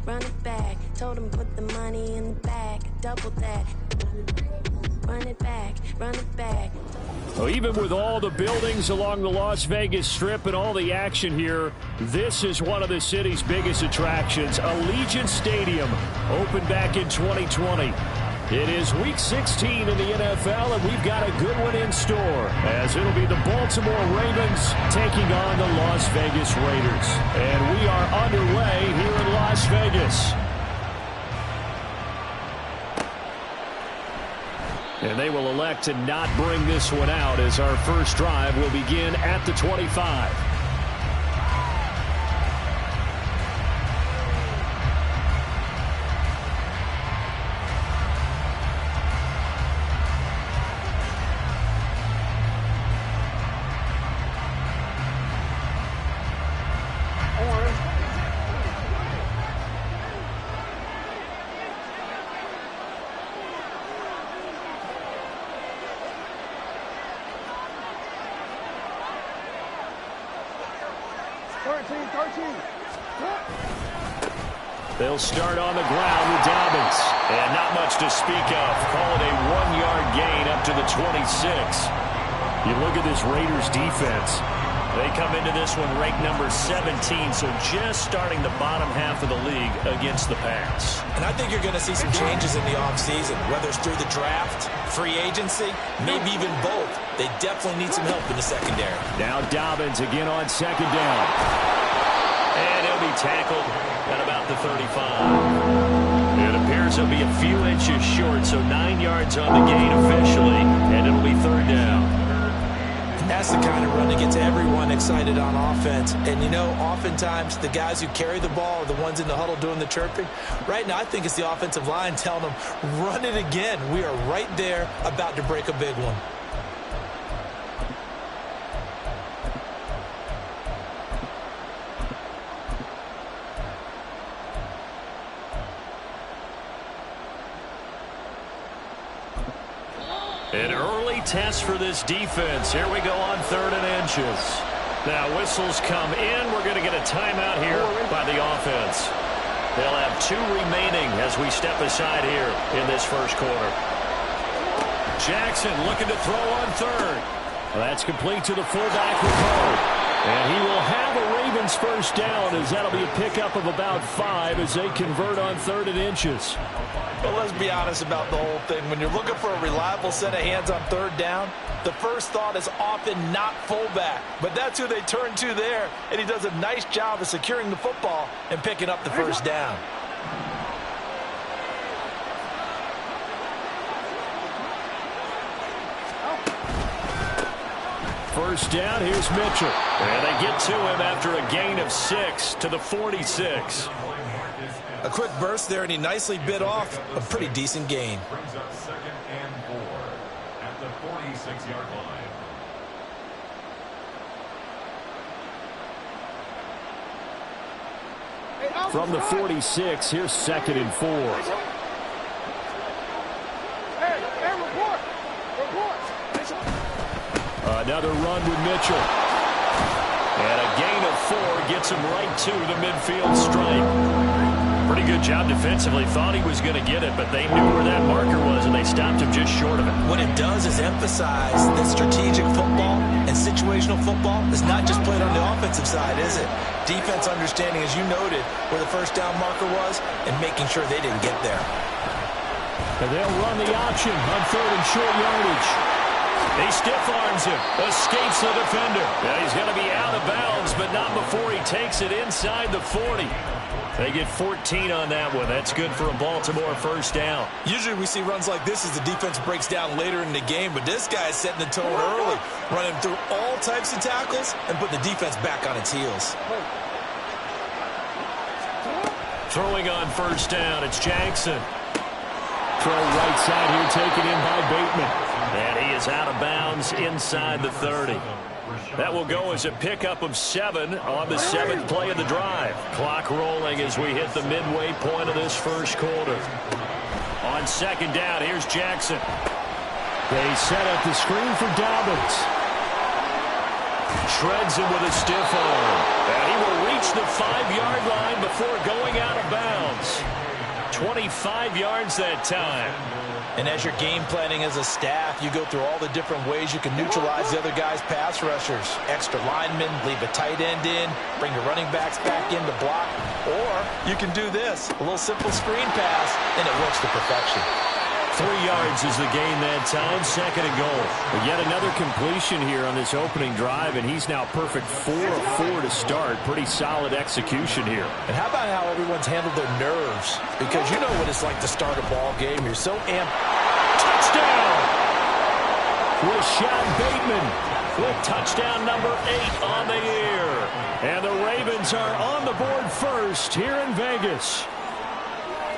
run it back. Told him put the money in the bag, double that. Run it back, run it back. Well, even with all the buildings along the Las Vegas Strip and all the action here, this is one of the city's biggest attractions. Allegiant Stadium opened back in 2020. It is Week 16 in the NFL, and we've got a good one in store, as it'll be the Baltimore Ravens taking on the Las Vegas Raiders. And we are underway here in Las Vegas. And they will elect to not bring this one out, as our first drive will begin at the 25. They'll start on the ground with Dobbins. And not much to speak of. Call it a 1-yard gain up to the 26. You look at this Raiders defense. They come into this one ranked number 17, so just starting the bottom half of the league against the pass. And I think you're going to see some changes in the offseason, whether it's through the draft, free agency, maybe even both. They definitely need some help in the secondary. Now Dobbins again on second down. And he'll be tackled at about the 35. It appears he'll be a few inches short, so 9 yards on the gain officially, and it'll be third down. That's the kind of run that gets everyone excited on offense. And, you know, oftentimes the guys who carry the ball are the ones in the huddle doing the chirping. Right now, I think it's the offensive line telling them, run it again. We are right there about to break a big one. An early test for this defense. Here we go on 3rd and inches. Now whistles come in. We're going to get a timeout here by the offense. They'll have 2 remaining as we step aside here in this first quarter. Jackson looking to throw on 3rd. Well, that's complete to the fullback with Poe. And he will have a Ravens first down, as that'll be a pickup of about 5 as they convert on 3rd and inches. But let's be honest about the whole thing. When you're looking for a reliable set of hands on 3rd down, the first thought is often not fullback. But that's who they turn to there, and he does a nice job of securing the football and picking up the first down. First down, here's Mitchell. And they get to him after a gain of 6 to the 46. A quick burst there, and he nicely bit off a pretty decent gain. Brings up 2nd and 4 at the 46-yard line. From the 46, here's 2nd and 4. Another run with Mitchell. And a gain of 4 gets him right to the midfield stripe. Pretty good job defensively. Thought he was going to get it, but they knew where that marker was, and they stopped him just short of it. What it does is emphasize that strategic football and situational football is not just played on the offensive side, is it? Defense understanding, as you noted, where the first down marker was and making sure they didn't get there. And they'll run the option on 3rd and short yardage. He stiff arms him, escapes the defender. Now he's going to be out of bounds, but not before he takes it inside the 40. They get 14 on that one. That's good for a Baltimore first down. Usually we see runs like this as the defense breaks down later in the game, but this guy is setting the tone early, running through all types of tackles and putting the defense back on its heels. Throwing on first down, it's Jackson. Throw right side here, taken in by Bateman. And he is out of bounds inside the 30. That will go as a pickup of 7 on the 7th play of the drive. Clock rolling as we hit the midway point of this first quarter. On 2nd down, here's Jackson. They set up the screen for Dobbins. Shreds him with a stiff arm. And he will reach the 5-yard line before going out of bounds. 25 yards that time. And as you're game planning as a staff, you go through all the different ways you can neutralize the other guy's pass rushers. Extra linemen, leave a tight end in, bring your running backs back in to block. Or you can do this, a little simple screen pass, and it works to perfection. 3 yards is the gain that time, 2nd and goal. But yet another completion here on this opening drive, and he's now perfect 4 of 4 to start. Pretty solid execution here. And how about how everyone's handled their nerves? Because you know what it's like to start a ball game. You're so amped. Touchdown! Rashad Bateman with touchdown number 8 on the year. And the Ravens are on the board first here in Vegas.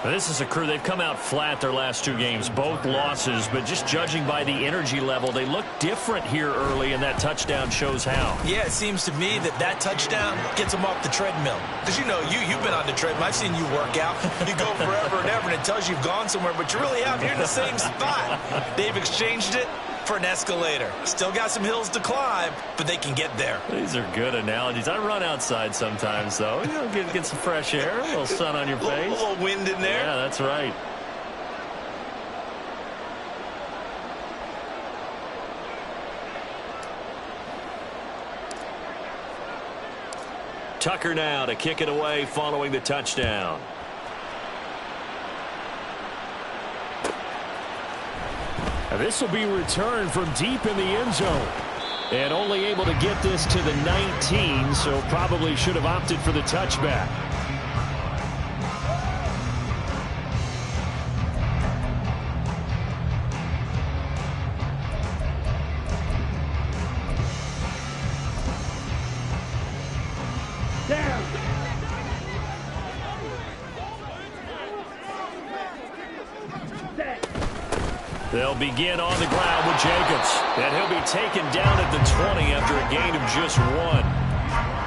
Now, this is a crew. They've come out flat their last 2 games, both losses, but just judging by the energy level, they look different here early, and that touchdown shows how. Yeah, it seems to me that touchdown gets them off the treadmill. Because, you know, you've been on the treadmill. I've seen you work out. You go forever and ever, and it tells you you've gone somewhere, but you really haven't. You're in the same spot. They've exchanged it for an escalator. Still got some hills to climb, but they can get there. These are good analogies. I run outside sometimes, though. You know, get some fresh air, a little sun on your face. A little wind in there. Yeah, that's right. Tucker now to kick it away following the touchdown. This will be returned from deep in the end zone. And only able to get this to the 19, so probably should have opted for the touchback. They'll begin on the ground with Jacobs. And he'll be taken down at the 20 after a gain of just 1.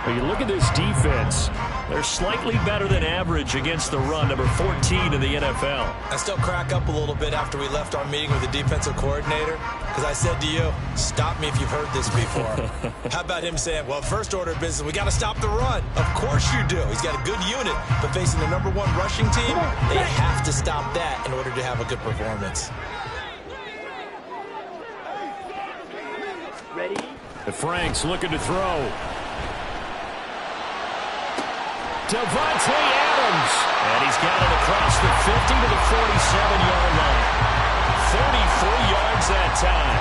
But you look at this defense. They're slightly better than average against the run, number 14 in the NFL. I still crack up a little bit after we left our meeting with the defensive coordinator, because I said to you, stop me if you've heard this before. How about him saying, well, first order of business, we got to stop the run. Of course you do. He's got a good unit, but facing the #1 rushing team, they have to stop that in order to have a good performance. Ready? Frank's looking to throw. Devontae Adams. And he's got it across the 50 to the 47-yard line. 33 yards that time.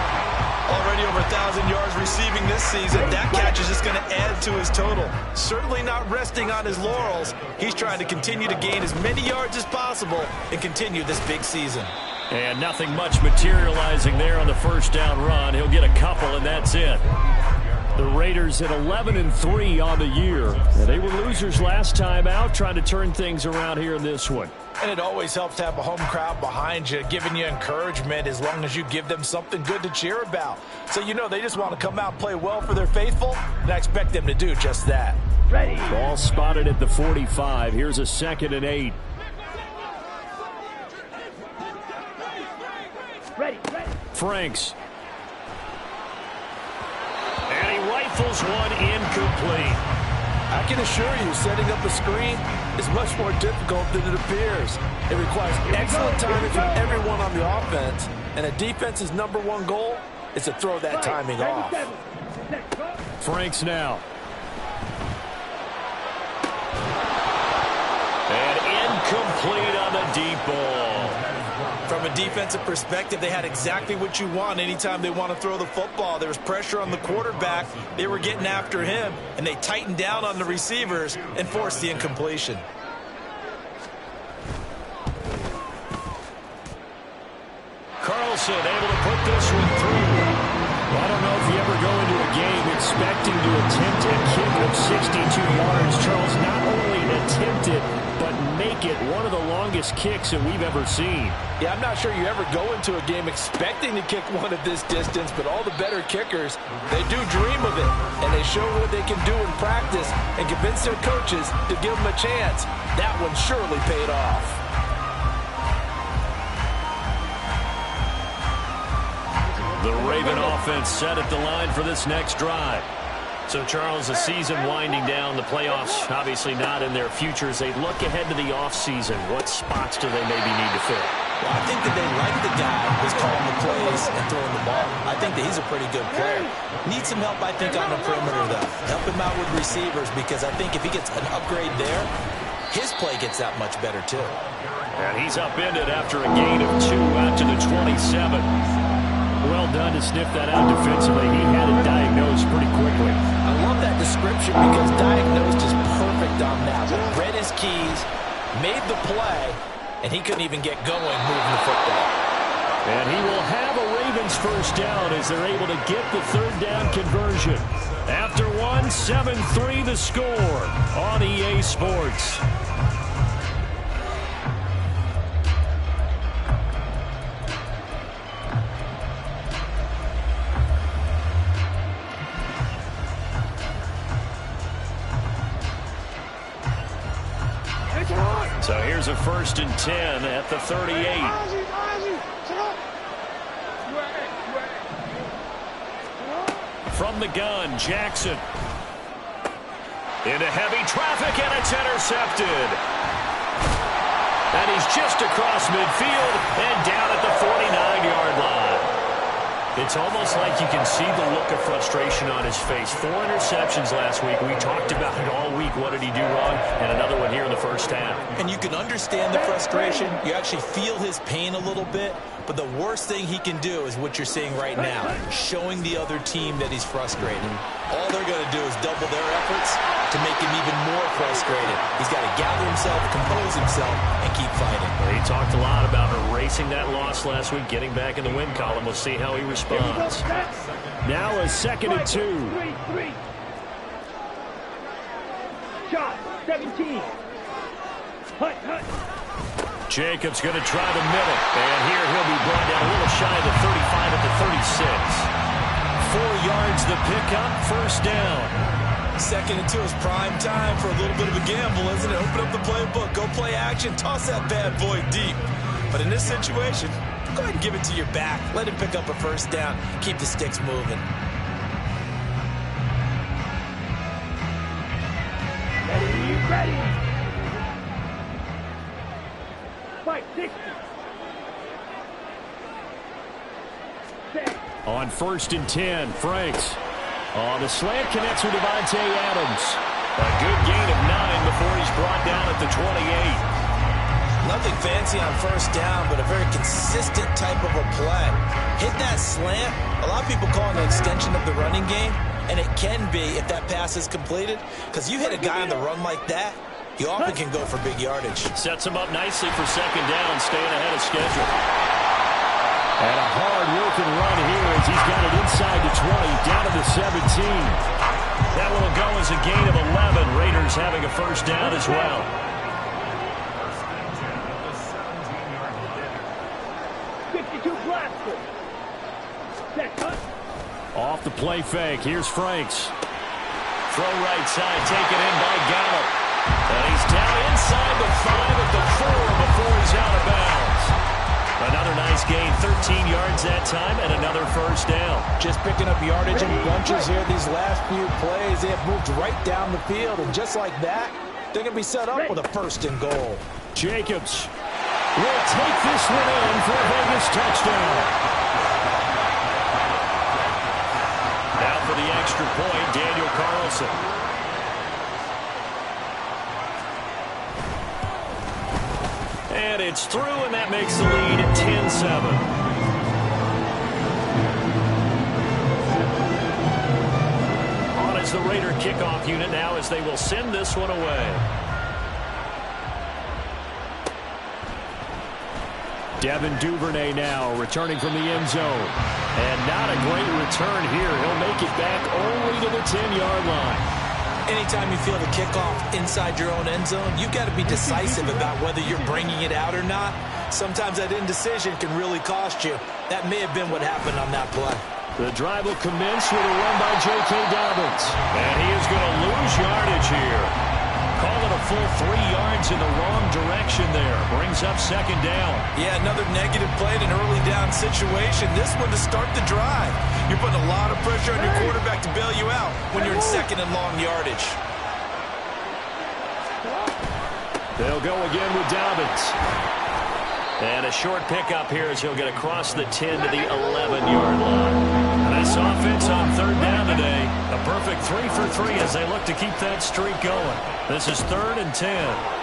Already over 1,000 yards receiving this season. That catch is just going to add to his total. Certainly not resting on his laurels. He's trying to continue to gain as many yards as possible and continue this big season. And nothing much materializing there on the first down run. He'll get a couple, and that's it. The Raiders at 11-3 on the year. And they were losers last time out, trying to turn things around here in this one. And it always helps to have a home crowd behind you, giving you encouragement as long as you give them something good to cheer about. So you know they just want to come out and play well for their faithful, and I expect them to do just that. Ready. Ball spotted at the 45. Here's a 2nd and 8. Ready. Franks. And he rifles one incomplete. I can assure you, setting up a screen is much more difficult than it appears. It requires excellent timing from everyone on the offense, and a defense's #1 goal is to throw that timing off. Franks now. And incomplete on the deep ball. From a defensive perspective, they had exactly what you want anytime they want to throw the football. There was pressure on the quarterback. They were getting after him, and they tightened down on the receivers and forced the incompletion. Carlson able to put this one through. Well, I don't know if you ever go into a game expecting to attempt a kick of 62 yards. Charles, not only attempt it, but make it one of the longest kicks that we've ever seen. Yeah, I'm not sure you ever go into a game expecting to kick one at this distance, but all the better kickers, they do dream of it, and they show what they can do in practice and convince their coaches to give them a chance. That one surely paid off. The Raven offense set at the line for this next drive. So, Charles, the season winding down, the playoffs obviously not in their future. As they look ahead to the offseason, what spots do they maybe need to fill? Well, I think that they like the guy who's calling the plays and throwing the ball. I think that he's a pretty good player. Needs some help, I think, on the perimeter, though. Help him out with receivers, because I think if he gets an upgrade there, his play gets that much better, too. And he's upended after a gain of 2 out to the 27. Well done to sniff that out defensively. He had it diagnosed pretty quickly. I love that description because diagnosed is perfect on that. Read his keys, made the play, and he couldn't even get going moving the football. And he will have a Ravens first down as they're able to get the third down conversion. After 7-3 the score on EA Sports. So here's a 1st and 10 at the 38. From the gun, Jackson. Into heavy traffic, and it's intercepted. And he's just across midfield and down at the 49-yard line. It's almost like you can see the look of frustration on his face. 4 interceptions last week. We talked about it all week. What did he do wrong? And another one here in the first half. And you can understand the frustration. You actually feel his pain a little bit. But the worst thing he can do is what you're seeing right now, showing the other team that he's frustrated. All they're going to do is double their efforts to make him even more frustrated. He's got to gather himself, compose himself, and keep fighting. Well, he talked a lot about erasing that loss last week, getting back in the win column. We'll see how he responds. Now a 2nd and 2. 3. Shot, 17. Hut. Jacobs going to try the middle. And here he'll be brought down a little shy of the 35 at the 36. 4 yards the pickup, first down. 2nd and 2 is prime time for a little bit of a gamble, isn't it? Open up the playbook, go play action, toss that bad boy deep. But in this situation, go ahead and give it to your back. Let him pick up a first down. Keep the sticks moving. Ready. Fight, 60. On 1st and 10, Franks. On the slant, connects with Devontae Adams. A good gain of 9 before he's brought down at the 28. Nothing fancy on first down, but a very consistent type of a play. Hit that slant. A lot of people call it an extension of the running game, and it can be if that pass is completed, because you hit a guy on the run like that, you often can go for big yardage. Sets him up nicely for 2nd down, staying ahead of schedule. And a hard-working run here as he's got it inside the 20, down to the 17. That will go as a gain of 11. Raiders having a first down as well. Off the play fake. Here's Franks. Throw right side, taken in by Gallup. And he's down inside the 5 at the 4 before he's out of bounds. Another nice gain, 13 yards that time, and another first down. Just picking up yardage in bunches here these last few plays. They have moved right down the field, and just like that, they're going to be set up with a 1st and goal. Jacobs will take this one in for a Vegas touchdown. Now for the extra point, Daniel Carlson. And it's through, and that makes the lead at 10-7. On as the Raider kickoff unit now as they will send this one away. Devin Duvernay now returning from the end zone. And not a great return here. He'll make it back only to the 10-yard line. Anytime you feel the kickoff inside your own end zone, you've got to be decisive about whether you're bringing it out or not. Sometimes that indecision can really cost you. That may have been what happened on that play. The drive will commence with a run by J.K. Dobbins. And he is going to lose yardage here. Call it a full 3 yards in the wrong direction there. Brings up second down. Yeah, another negative play in an early down situation. This one to start the drive. You're putting a lot of pressure on your quarterback to bail you out when you're in second and long yardage. They'll go again with Dobbins. And a short pickup here as he'll get across the 10 to the 11-yard line. This offense on third down today, a perfect 3 for 3 as they look to keep that streak going. This is 3rd and 10.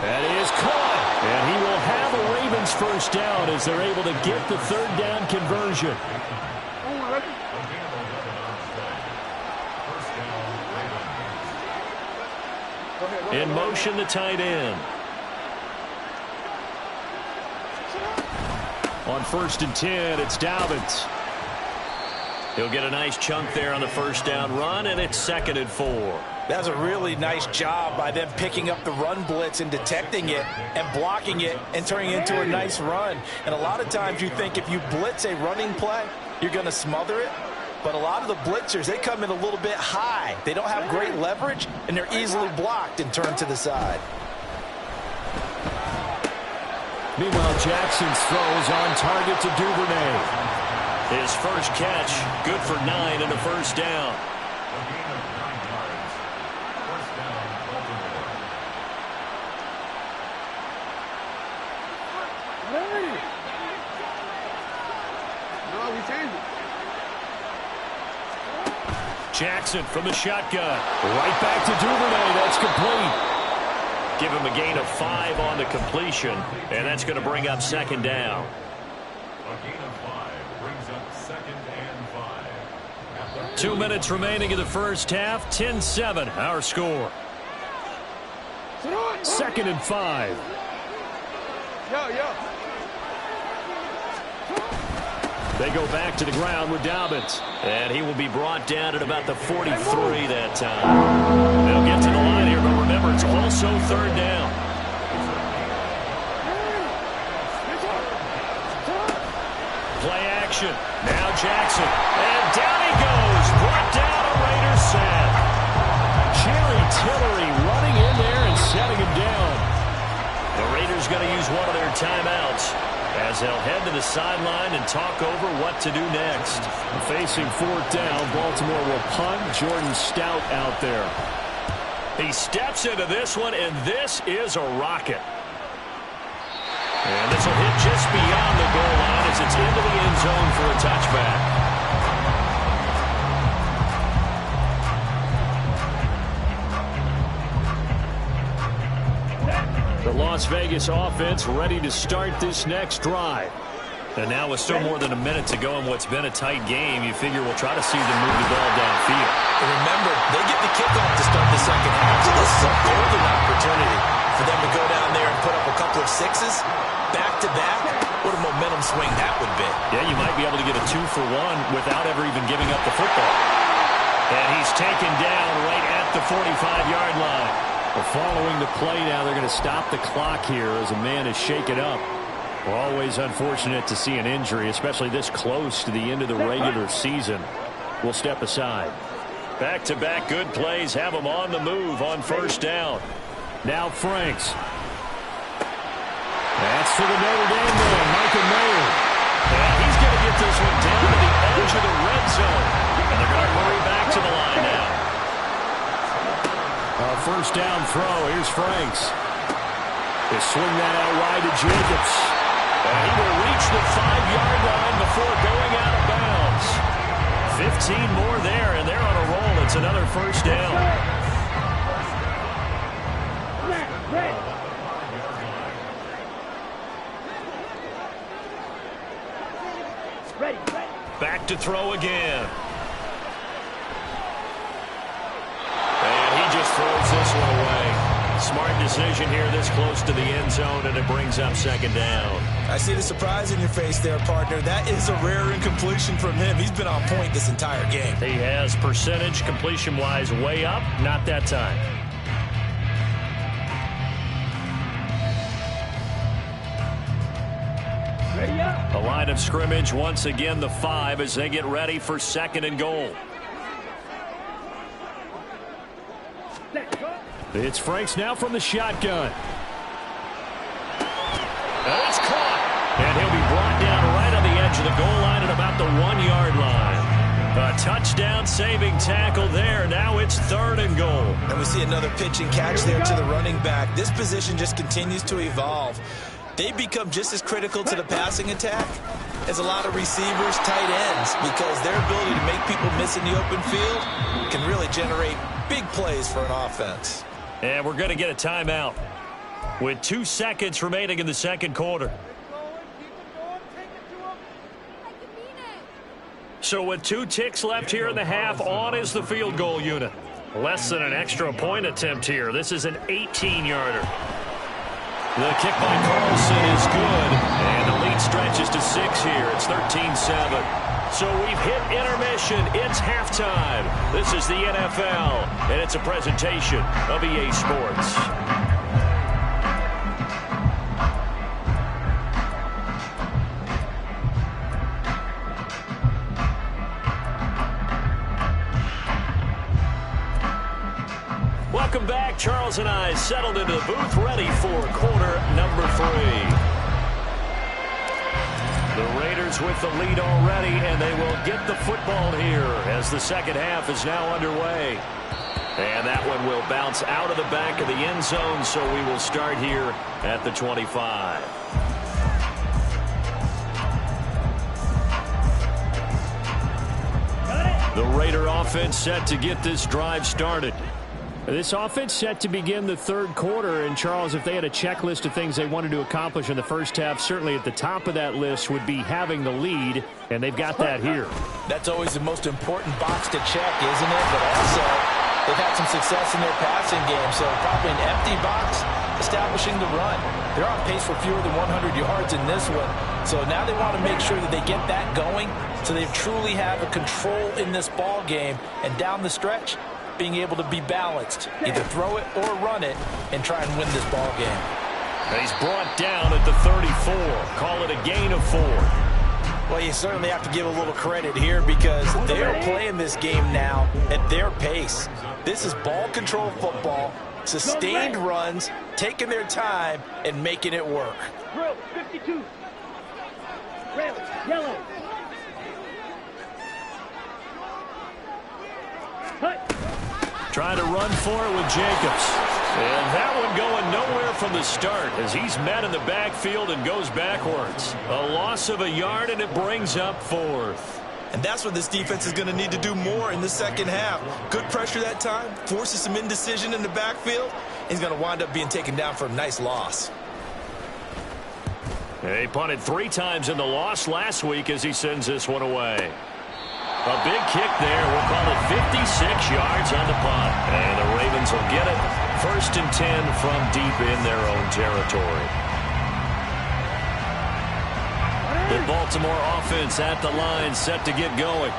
That is caught. And he will have a Ravens first down as they're able to get the third down conversion. In motion, the tight end. On 1st and 10, it's Dobbins. He'll get a nice chunk there on the first down run, and it's 2nd and 4. That's a really nice job by them picking up the run blitz and detecting it and blocking it and turning it into a nice run. And a lot of times you think if you blitz a running play, you're going to smother it. But a lot of the blitzers, they come in a little bit high. They don't have great leverage, and they're easily blocked and turned to the side. Meanwhile, Jackson's throws on target to Duvernay. His first catch, good for 9 and a first down. Jackson from the shotgun. Right back to Duvernay. That's complete. Give him a gain of 5 on the completion, and that's going to bring up second down. A gain of 5 brings up 2nd and 5. 2 minutes remaining in the first half. 10-7, our score. 2nd and 5. They go back to the ground with Dobbins. And he will be brought down at about the 43 that time. They'll get to the line here, but remember, it's also 3rd down. Play action. Now Jackson. And down he goes. Brought down a Raiders sack. Jerry Tillery running in there and setting him down. The Raiders going to use one of their timeouts as they'll head to the sideline and talk over what to do next. Facing 4th down, Baltimore will punt. Jordan Stout out there. He steps into this one, and this is a rocket. And this will hit just beyond the goal line as it's into the end zone for a touchback. The Las Vegas offense ready to start this next drive. And now with still more than a minute to go in what's been a tight game, you figure we'll try to see them move the ball downfield. And remember, they get the kickoff to start the second half, so this is a golden opportunity for them to go down there and put up a couple of 6s back-to-back. What a momentum swing that would be. Yeah, you might be able to get a 2-for-1 without ever even giving up the football. And he's taken down right at the 45-yard line. Well, following the play now, they're going to stop the clock here as a man is shaken up. Always unfortunate to see an injury, especially this close to the end of the regular season. We'll step aside. Back-to-back good plays have them on the move on first down. Now Franks. That's for the Notre Dame man, Micah Mayer. And he's going to get this one down to the edge of the red zone. And they're going to hurry back to the line now. First down throw. Here's Franks. They swing that out wide to Jacobs. And he will reach the 5-yard line before going out of bounds. 15 more there, and they're on a roll. It's another first down. Back to throw again. Just throws this one away. Smart decision here this close to the end zone, and it brings up second down. I see the surprise in your face there, partner. That is a rare incompletion from him. He's been on point this entire game. He has percentage completion-wise way up. Not that time. Ready up. The line of scrimmage once again the 5 as they get ready for 2nd and goal. It's Franks now from the shotgun. And it's caught. And he'll be brought down right on the edge of the goal line at about the 1-yard line. A touchdown-saving tackle there. Now it's 3rd and goal. And we see another pitch and catch there to the running back. This position just continues to evolve. They become just as critical to the passing attack as a lot of receivers, tight ends, because their ability to make people miss in the open field can really generate big plays for an offense. And we're going to get a timeout with 2 seconds remaining in the second quarter. So with 2 ticks left here in the half, on is the field goal unit. Less than an extra point attempt here. This is an 18-yarder. The kick by Carlson is good, and the lead stretches to 6 here. It's 13-7. So we've hit intermission. It's halftime. This is the NFL, and it's a presentation of EA Sports. Welcome back. Charles and I settled into the booth, ready for quarter number 3. The Raiders with the lead already, and they will get the football here as the second half is now underway. And that one will bounce out of the back of the end zone, so we will start here at the 25. The Raider offense set to get this drive started. This offense set to begin the third quarter, and Charles, if they had a checklist of things they wanted to accomplish in the first half, certainly at the top of that list would be having the lead, and they've got that here. That's always the most important box to check, isn't it? But also, they've had some success in their passing game, so probably an empty box establishing the run. They're on pace for fewer than 100 yards in this one, so now they want to make sure that they get that going so they truly have a control in this ball game, and down the stretch, being able to be balanced, either throw it or run it, and try and win this ball game. He's brought down at the 34. Call it a gain of 4. Well, you certainly have to give a little credit here because they're playing this game now at their pace. This is ball control football, sustained runs, taking their time, and making it work. Drill, 52. Red, yellow. Cut. Trying to run for it with Jacobs. And that one going nowhere from the start as he's met in the backfield and goes backwards. A loss of a yard, and it brings up 4th. And that's what this defense is going to need to do more in the second half. Good pressure that time, forces some indecision in the backfield. He's going to wind up being taken down for a nice loss. He punted 3 times in the loss last week as he sends this one away. A big kick there. We'll call it 56 yards on the punt. And the Ravens will get it. 1st and 10 from deep in their own territory. The Baltimore offense at the line, set to get going.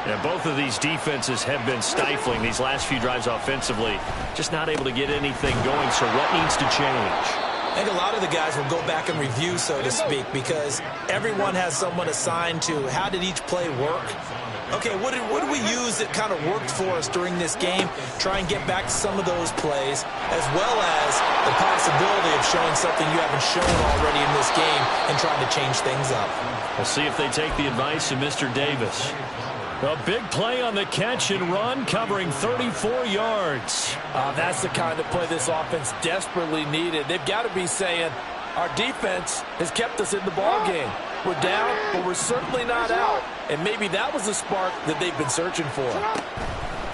And both of these defenses have been stifling these last few drives offensively. Just not able to get anything going, so what needs to change? I think a lot of the guys will go back and review, so to speak, because everyone has someone assigned to how did each play work. Okay, what did we use that kind of worked for us during this game? Try and get back to some of those plays, as well as the possibility of showing something you haven't shown already in this game and trying to change things up. We'll see if they take the advice of Mr. Davis. A big play on the catch and run, covering 34 yards. That's the kind of play this offense desperately needed. They've got to be saying, our defense has kept us in the ball game. We're down, but we're certainly not out. And maybe that was the spark that they've been searching for.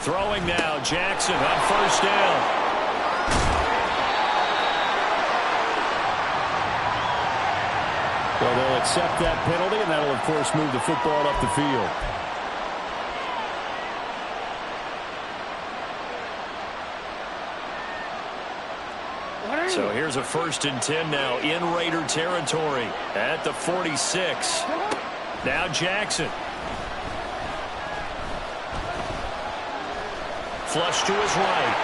Throwing now, Jackson on 1st down. Well, they'll accept that penalty, and that'll, of course, move the football up the field. So here's a 1st and 10 now in Raider territory at the 46. Now Jackson. Flush to his right.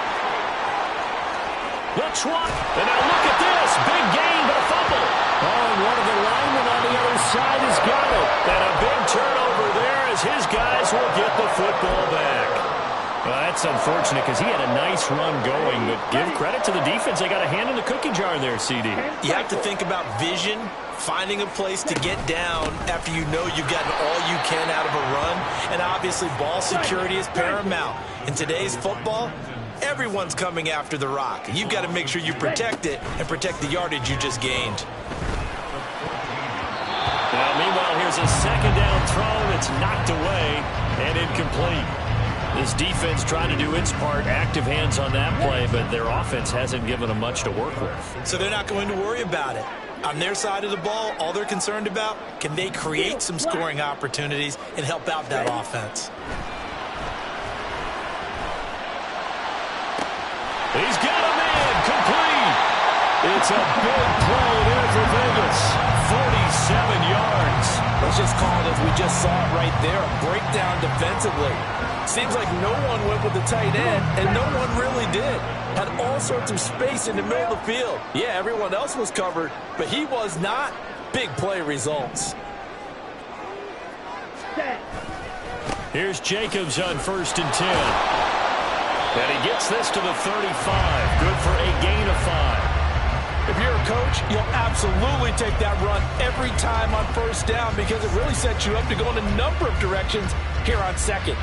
The swat. And now look at this. Big gain, but a fumble. Oh, and one of the linemen on the other side has got it. And a big turnover there as his guys will get the football back. That's That's unfortunate because he had a nice run going, but give credit to the defense. They got a hand in the cookie jar there, CD. You have to think about vision, finding a place to get down after you know you've gotten all you can out of a run, and obviously ball security is paramount. In today's football, everyone's coming after the rock. You've got to make sure you protect it and protect the yardage you just gained. Now, meanwhile, here's a second down throw. It's knocked away and incomplete. This defense trying to do its part, active hands on that play, but their offense hasn't given them much to work with. So they're not going to worry about it. On their side of the ball, all they're concerned about, can they create some scoring opportunities and help out that offense? He's got a man complete. It's a big play there for Vegas. 47 yards. Let's just call it as we just saw it right there, a breakdown defensively. Seems like no one went with the tight end, and no one really did. Had all sorts of space in the middle of the field. Yeah, everyone else was covered, but he was not. Big play results. Here's Jacobs on 1st and 10. And he gets this to the 35. Good for a gain of 5. If you're a coach, you'll absolutely take that run every time on 1st down because it really sets you up to go in a number of directions here on 2nd.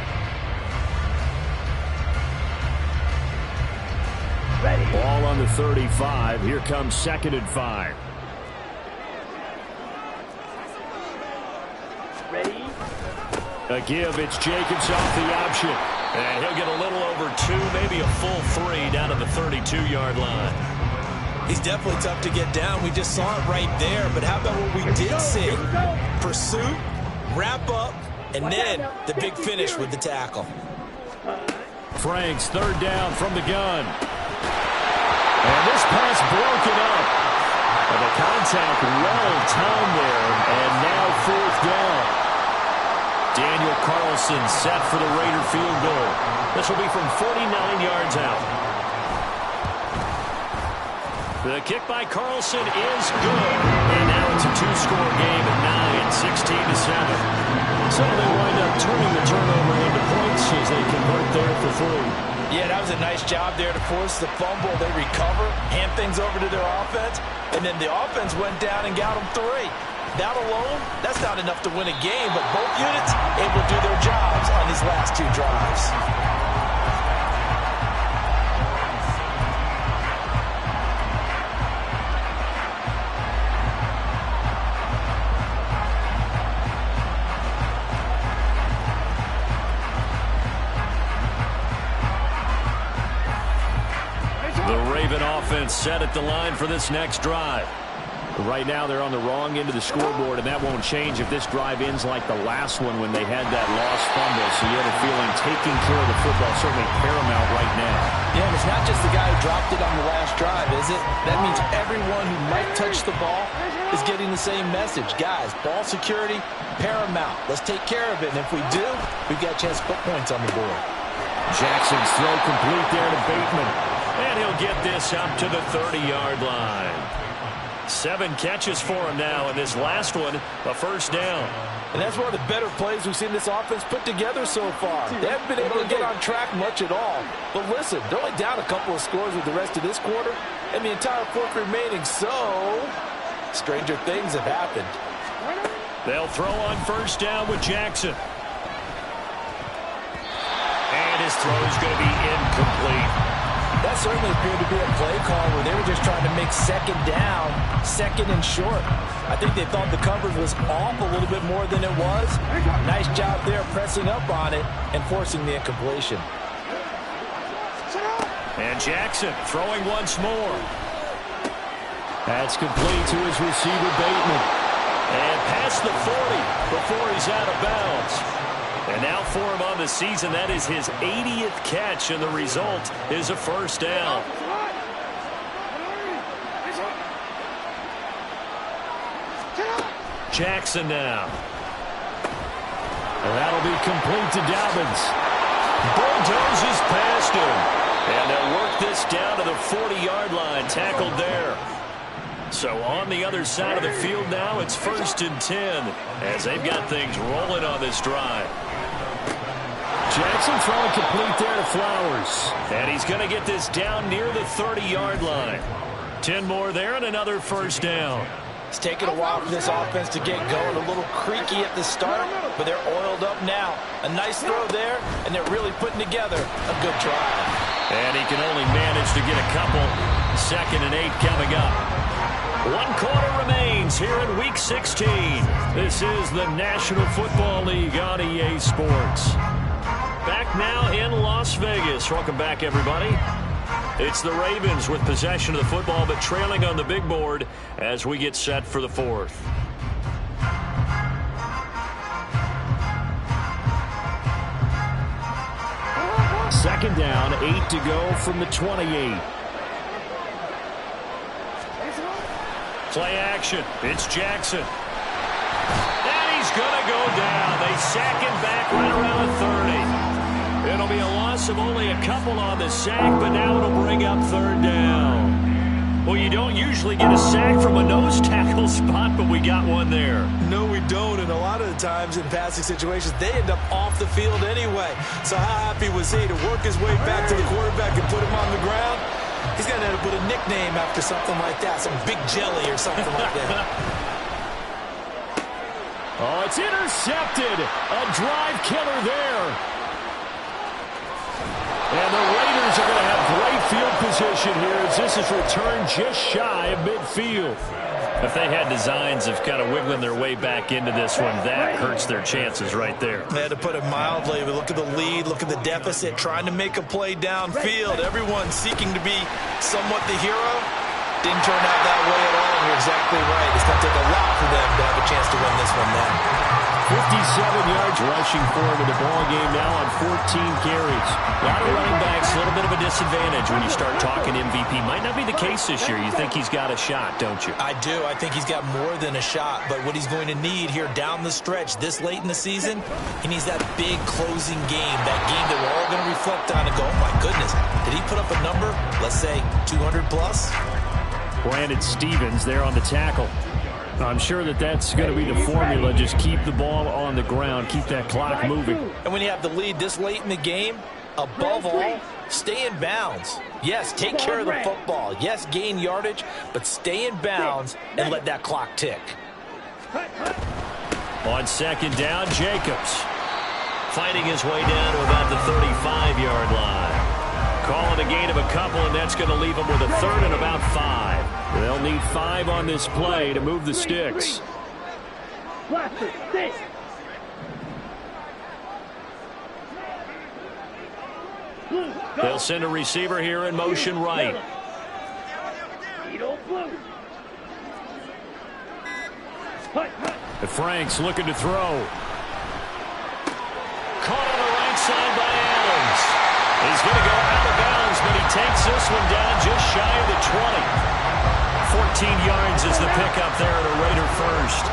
Ball on the 35. Here comes 2nd and 5. Ready? A give. It's Jacobs off the option. And he'll get a little over 2, maybe a full 3 down to the 32-yard line. He's definitely tough to get down. We just saw it right there. But how about what we did see? Pursuit, wrap up, and then the big finish with the tackle. Franks, 3rd down from the gun. And this pass broken up. And the contact well-timed there. And now 4th down. Daniel Carlson set for the Raider field goal. This will be from 49 yards out. The kick by Carlson is good. And now it's a 2-score game at 9, 16-7. So they wind up turning the turnover into points as they convert there for 3. Yeah, that was a nice job there to force the fumble. They recover, hand things over to their offense, and then the offense went down and got them 3. That alone, that's not enough to win a game, but both units able to do their jobs on these last 2 drives. Offense set at the line for this next drive. Right now they're on the wrong end of the scoreboard, and that won't change if this drive ends like the last one when they had that lost fumble. So you have a feeling taking care of the football certainly paramount right now. Yeah, and it's not just the guy who dropped it on the last drive, is it? That means everyone who might touch the ball is getting the same message. Guys, ball security, paramount. Let's take care of it, and if we do, we've got a chance to put points on the board. Jackson's throw complete there to Bateman. And he'll get this up to the 30-yard line. 7 catches for him now, and this last one, a 1st down. And that's one of the better plays we've seen this offense put together so far. They haven't been able to get on track much at all. But listen, they're only down a couple of scores with the rest of this quarter, and the entire 4th remaining, so stranger things have happened. They'll throw on 1st down with Jackson. And his throw is going to be incomplete. That certainly appeared to be a play call where they were just trying to make 2nd down, 2nd and short. I think they thought the coverage was off a little bit more than it was. Nice job there pressing up on it and forcing the incompletion. And Jackson throwing once more. That's complete to his receiver, Bateman. And past the 40 before he's out of bounds. And now for him on the season, that is his 80th catch, and the result is a 1st down. Jackson now. And that'll be complete to Dobbins. Bulldozes past him. And they'll work this down to the 40-yard line, tackled there. So on the other side of the field now, it's 1st and 10 as they've got things rolling on this drive. Jackson throwing complete there to Flowers. And he's going to get this down near the 30-yard line. 10 more there and another first down. It's taken a while for this offense to get going. A little creaky at the start, but they're oiled up now. A nice throw there, and they're really putting together a good drive. And he can only manage to get a couple. 2nd and 8 coming up. 1 quarter remains here in Week 16. This is the National Football League on EA Sports. Back now in Las Vegas. Welcome back, everybody. It's the Ravens with possession of the football, but trailing on the big board as we get set for the 4th. Second down, 8 to go from the 28. Play action. It's Jackson. And he's going to go down. They sack him back right around the 30. It'll be a loss of only a couple on the sack, but now it'll bring up 3rd down. Well, you don't usually get a sack from a nose tackle spot, but we got one there. No, we don't, and a lot of the times in passing situations, they end up off the field anyway. So how happy was he to work his way back to the quarterback and put him on the ground? He's going to have to put a nickname after something like that, some Big Jelly or something like that. Oh, it's intercepted. A drive killer there. And the Raiders are going to have great field position here as this is returned just shy of midfield. If they had designs of kind of wiggling their way back into this one, that hurts their chances right there. They had to put it mildly. But look at the lead, look at the deficit, trying to make a play downfield. Everyone seeking to be somewhat the hero. Didn't turn out that way at all, and you're exactly right. It's going to take a lot for them to have a chance to win this one now. 57 yards rushing forward in the ball game now on 14 carries. A lot of running backs, a little bit of a disadvantage when you start talking MVP. Might not be the case this year. You think he's got a shot, don't you? I do. I think he's got more than a shot. But what he's going to need here down the stretch this late in the season, he needs that big closing game, that game that we're all going to reflect on and go, oh, my goodness, did he put up a number, let's say, 200 plus? Brandon Stevens there on the tackle. I'm sure that that's going to be the formula. Just keep the ball on the ground. Keep that clock moving. And when you have the lead this late in the game, above all, stay in bounds. Yes, take care of the football. Yes, gain yardage, but stay in bounds and let that clock tick. On 2nd down, Jacobs fighting his way down to about the 35-yard line. Calling a gain of a couple, and that's going to leave them with a 3rd and about 5. They'll need 5 on this play to move the sticks. They'll send a receiver here in motion right. Frank's looking to throw. Caught on the right side by Adams. He's going to go out of bounds, but he takes this one down just shy of the 20. 14 yards is the pickup there at a Raider first.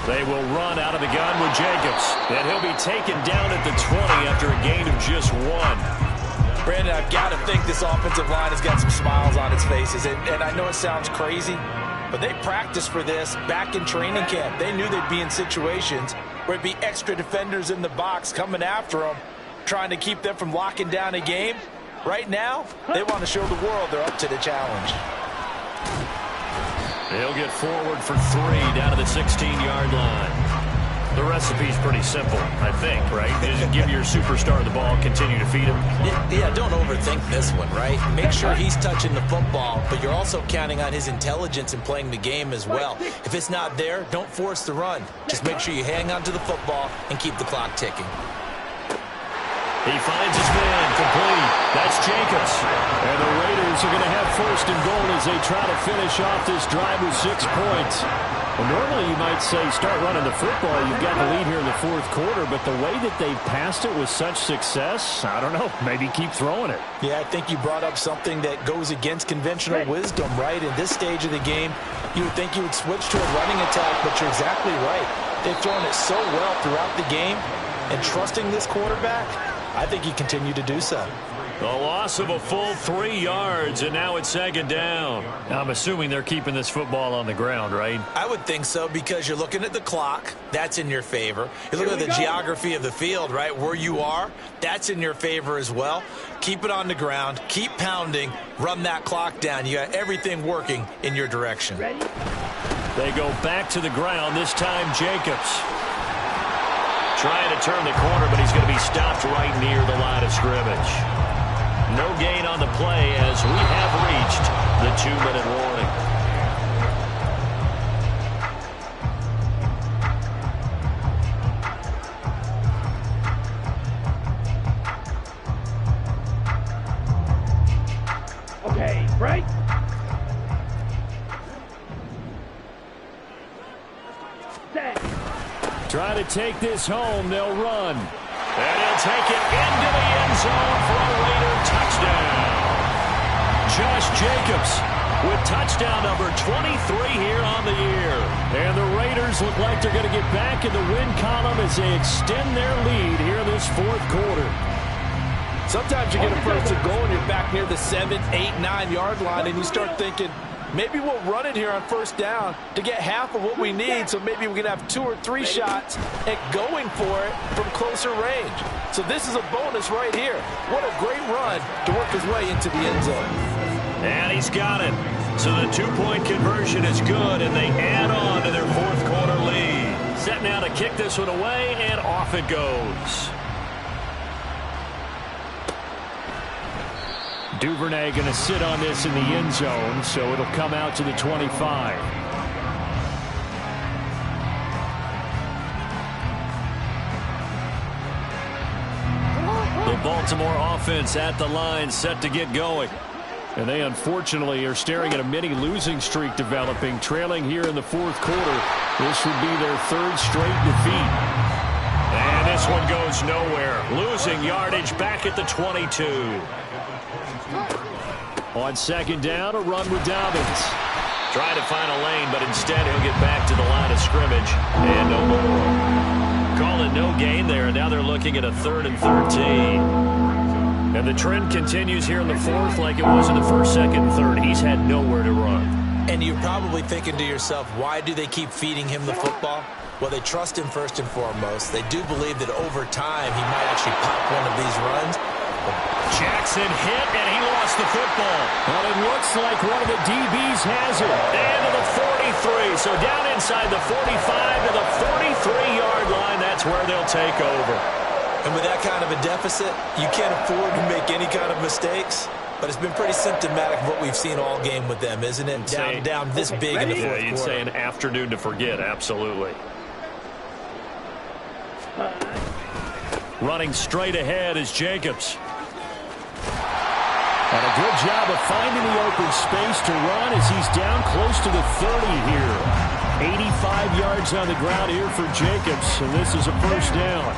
They will run out of the gun with Jacobs. And he'll be taken down at the 20 after a gain of just 1. Brandon, I've got to think this offensive line has got some smiles on its faces. And I know it sounds crazy, but they practiced for this back in training camp. They knew they'd be in situations where it'd be extra defenders in the box coming after them, trying to keep them from locking down a game. Right now, they want to show the world they're up to the challenge. He'll get forward for 3 down to the 16-yard line. The recipe's pretty simple, I think, right? Just give your superstar the ball, continue to feed him. Yeah, don't overthink this one, right? Make sure he's touching the football, but you're also counting on his intelligence in playing the game as well. If it's not there, don't force the run. Just make sure you hang on to the football and keep the clock ticking. He finds his man, complete. That's Jacobs. And the Raiders are going to have 1st and goal as they try to finish off this drive with 6 points. Well, normally you might say start running the football. You've got the lead here in the 4th quarter, but the way that they've passed it with such success, I don't know, maybe keep throwing it. Yeah, I think you brought up something that goes against conventional wisdom, right? In this stage of the game, you would think you would switch to a running attack, but you're exactly right. They've thrown it so well throughout the game, and trusting this quarterback, I think he continued to do so. A loss of a full 3 yards, and now it's second down. I'm assuming they're keeping this football on the ground, right? I would think so, because you're looking at the clock. That's in your favor. You're looking at the geography of the field, right? Where you are, that's in your favor as well. Keep it on the ground. Keep pounding. Run that clock down. You got everything working in your direction. They go back to the ground, this time Jacobs. Trying to turn the corner, but he's going to be stopped right near the line of scrimmage. No gain on the play as we have reached the 2-minute warning. Okay, break. Set. Try to take this home. They'll run. And he'll take it into the end zone for a Raider touchdown. Josh Jacobs with touchdown number 23 here on the year. And the Raiders look like they're going to get back in the win column as they extend their lead here in this fourth quarter. Sometimes you get a first and goal and you're back near the 7, 8, 9-yard line, and you start thinking, maybe we'll run it here on first down to get half of what we need, so maybe we can have 2 or 3 shots at going for it from closer range. So this is a bonus right here. What a great run to work his way into the end zone. And he's got it. So the 2-point conversion is good, and they add on to their fourth quarter lead. Set now to kick this one away, and off it goes. Duvernay going to sit on this in the end zone, so it'll come out to the 25. The Baltimore offense at the line, set to get going. And they unfortunately are staring at a mini losing streak developing, trailing here in the fourth quarter. This would be their 3rd straight defeat. And this one goes nowhere. Losing yardage back at the 22. On second down, a run with Dobbins. Trying to find a lane, but instead he'll get back to the line of scrimmage. And no more. Call it no gain there. Now they're looking at a 3rd and 13. And the trend continues here in the fourth like it was in the first, second, and third. He's had nowhere to run. And you're probably thinking to yourself, why do they keep feeding him the football? Well, they trust him first and foremost. They do believe that over time he might actually pop one of these runs. Jackson hit, and he lost the football. Well, it looks like one of the DBs has it. And to the 43. So down inside the 45 to the 43-yard line. That's where they'll take over. And with that kind of a deficit, you can't afford to make any kind of mistakes. But it's been pretty symptomatic of what we've seen all game with them, isn't it? Down this big in the fourth quarter. You'd say an afternoon to forget, absolutely. Running straight ahead is Jacobs. And a good job of finding the open space to run as he's down close to the 30 here. 85 yards on the ground here for Jacobs, and this is a first down.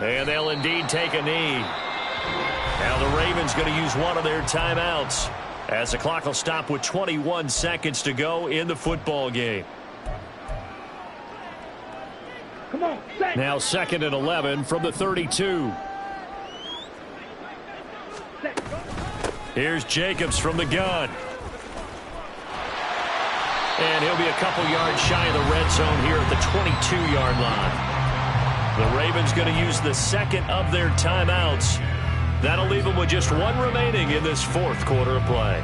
And they'll indeed take a knee. Now the Ravens going to use one of their timeouts as the clock will stop with 21 seconds to go in the football game. Come on, set. Now 2nd and 11 from the 32. Set. Here's Jacobs from the gun. And he'll be a couple yards shy of the red zone here at the 22-yard line. The Ravens going to use the second of their timeouts. That'll leave them with just one remaining in this fourth quarter of play.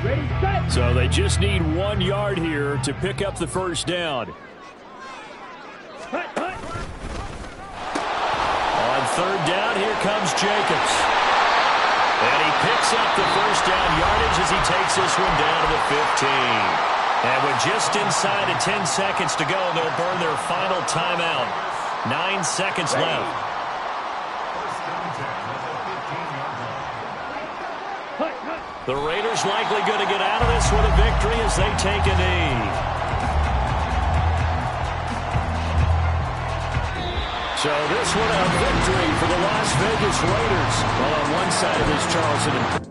Ready, set. So they just need 1 yard here to pick up the first down. Hut, hut. On third down, here comes Jacobs. And he picks up the first down yardage as he takes this one down to the 15. And with just inside of 10 seconds to go, they'll burn their final timeout. 9 seconds left. The Raiders likely going to get out of this with a victory as they take a knee. So this one a victory for the Las Vegas Raiders. Well, on one side of this, Charles,